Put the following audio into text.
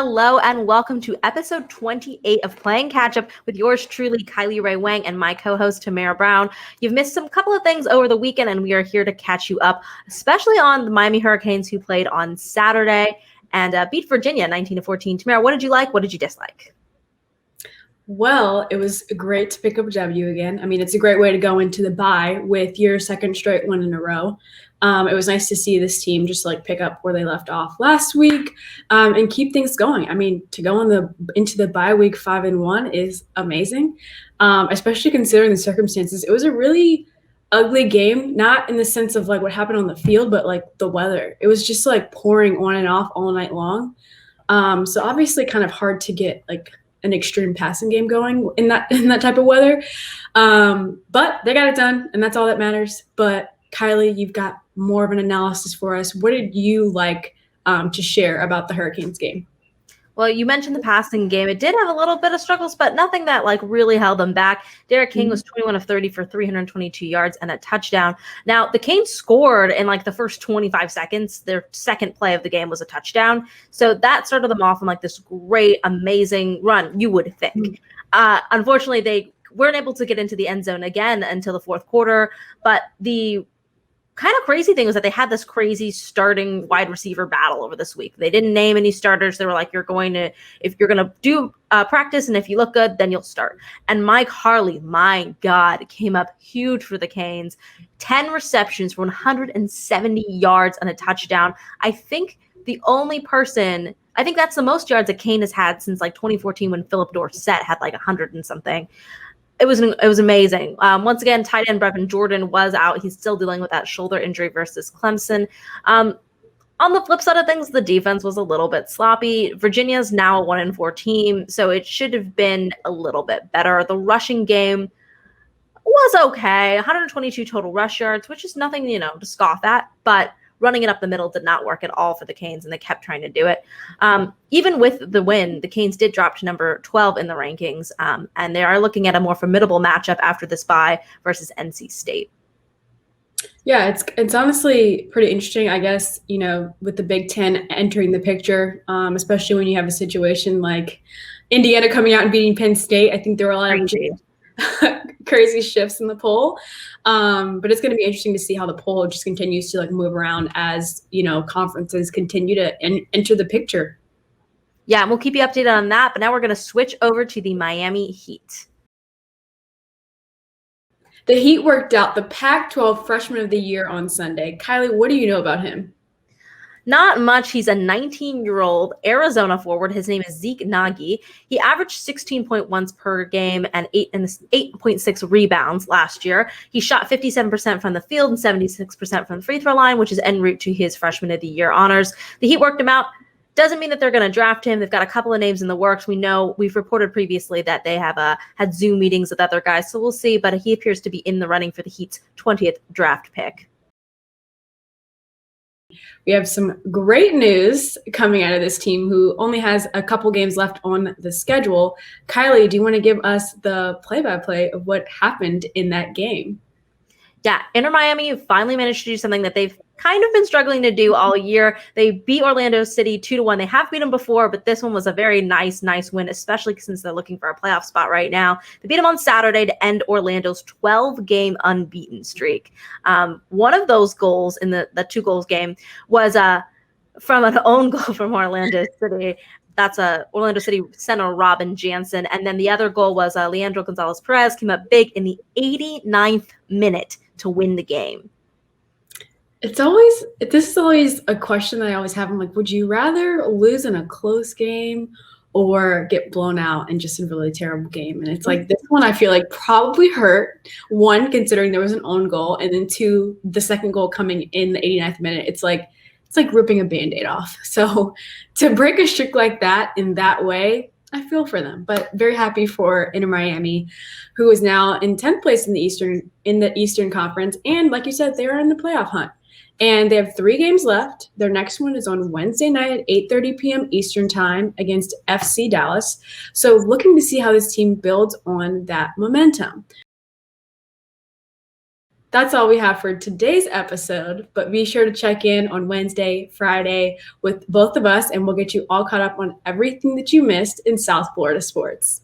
Hello and welcome to episode 28 of Playing Catch Up with yours truly, Kylie Rae Wang, and my co-host, Tamara Brown. You've missed some couple of things over the weekend, and we are here to catch you up, especially on the Miami Hurricanes, who played on Saturday and beat Virginia 19-14. Tamara, what did you like? What did you dislike? Well, it was great to pick up a W again. I mean, it's a great way to go into the bye with your second straight win in a row. It was nice to see this team just pick up where they left off last week and keep things going. I mean, to go into the bye week 5-1 is amazing, especially considering the circumstances. It was a really ugly game, not in the sense of what happened on the field, but the weather. It was just pouring on and off all night long. So obviously kind of hard to get an extreme passing game going in that type of weather. But they got it done, and that's all that matters. But Kylie, you've got more of an analysis for us. What did you like to share about the Hurricanes game? Well, you mentioned the passing game. It did have a little bit of struggles, but nothing that really held them back. Derek King was 21 of 30 for 322 yards and a touchdown. Now, the Canes scored in the first 25 seconds. Their second play of the game was a touchdown. So that started them off on this great, amazing run, you would think. Unfortunately, they weren't able to get into the end zone again until the fourth quarter, but the kind of crazy thing was that they had this crazy starting wide receiver battle over this week. They didn't name any starters. They were like, if you're going to do practice and if you look good, then you'll start. And Mike Harley, my God, came up huge for the Canes. 10 receptions for 170 yards and a touchdown. I think that's the most yards a Kane has had since 2014 when Philip Dorsett had 100 and something. It was amazing. Once again, tight end Brevin Jordan was out. He's still dealing with that shoulder injury versus Clemson. On the flip side of things, the defense was a little bit sloppy. Virginia's now a 1-4 team, so it should have been a little bit better. The rushing game was okay. 122 total rush yards, which is nothing, to scoff at, but running it up the middle did not work at all for the Canes, and they kept trying to do it. Even with the win, the Canes did drop to number 12 in the rankings, and they are looking at a more formidable matchup after this bye versus NC State. Yeah, it's honestly pretty interesting, I guess, with the Big Ten entering the picture, especially when you have a situation like Indiana coming out and beating Penn State. I think there were a lot of crazy shifts in the poll. But it's going to be interesting to see how the poll just continues to move around as, conferences continue to enter the picture. Yeah, and we'll keep you updated on that. But now we're going to switch over to the Miami Heat. The Heat worked out the Pac-12 Freshman of the Year on Sunday. Kylie, what do you know about him? Not much. He's a 19-year-old Arizona forward. His name is Zeke Nagy. He averaged 16 points per game and 8.6 rebounds last year. He shot 57% from the field and 76% from the free throw line, which is en route to his Freshman of the Year honors. The Heat worked him out. Doesn't mean that they're going to draft him. They've got a couple of names in the works. We've reported previously that they have had Zoom meetings with other guys, so we'll see. But he appears to be in the running for the Heat's 20th draft pick. We have some great news coming out of this team who only has a couple games left on the schedule. Kylie, do you want to give us the play-by-play of what happened in that game? Yeah, Inter Miami finally managed to do something that they've kind of been struggling to do all year. They beat Orlando City 2-1. They have beat them before, but this one was a very nice win, especially since they're looking for a playoff spot right now. They beat them on Saturday to end Orlando's 12-game unbeaten streak. One of those goals in the 2-goals game was from an own goal from Orlando City. That's Orlando City center Robin Jansen. And then the other goal was Leandro Gonzalez-Perez came up big in the 89th minute to win the game. This is always a question that I always have. I'm like, would you rather lose in a close game or get blown out in just a really terrible game? And it's this one I feel probably hurt. One, considering there was an own goal, and then two, the second goal coming in the 89th minute. It's like ripping a Band-Aid off. So to break a streak like that in that way, I feel for them. But very happy for Inter Miami, who is now in 10th place in the Eastern Conference. And like you said, they are in the playoff hunt. And they have 3 games left. Their next one is on Wednesday night at 8:30 p.m. Eastern time against FC Dallas. So looking to see how this team builds on that momentum. That's all we have for today's episode, but be sure to check in on Wednesday, Friday with both of us, and we'll get you all caught up on everything that you missed in South Florida sports.